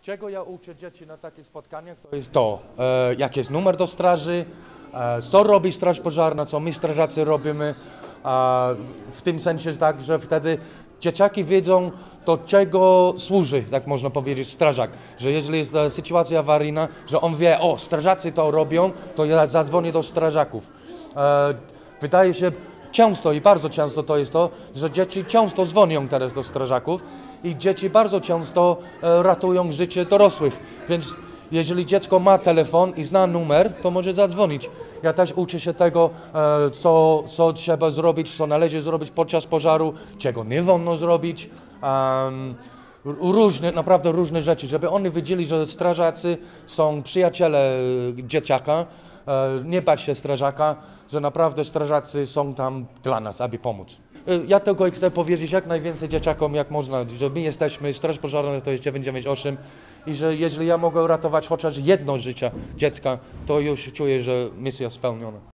Czego ja uczę dzieci na takich spotkaniach, to jest to, jaki jest numer do straży, co robi straż pożarna, co my strażacy robimy, w tym sensie tak, że wtedy dzieciaki wiedzą, do czego służy, tak można powiedzieć, strażak, że jeżeli jest sytuacja awaryjna, że on wie, o, strażacy to robią, to ja zadzwonię do strażaków. Wydaje się, często i bardzo często to jest to, że dzieci często dzwonią teraz do strażaków i dzieci bardzo często ratują życie dorosłych, więc jeżeli dziecko ma telefon i zna numer, to może zadzwonić. Ja też uczę się tego, co trzeba zrobić, co należy zrobić podczas pożaru, czego nie wolno zrobić. Naprawdę różne rzeczy, żeby oni wiedzieli, że strażacy są przyjaciele dzieciaka, nie bać się strażaka, że naprawdę strażacy są tam dla nas, aby pomóc. Ja tylko chcę powiedzieć jak najwięcej dzieciakom jak można, że my jesteśmy, Straż Pożarna to jest 998 i że jeżeli ja mogę ratować chociaż jedno życie dziecka, to już czuję, że misja spełniona.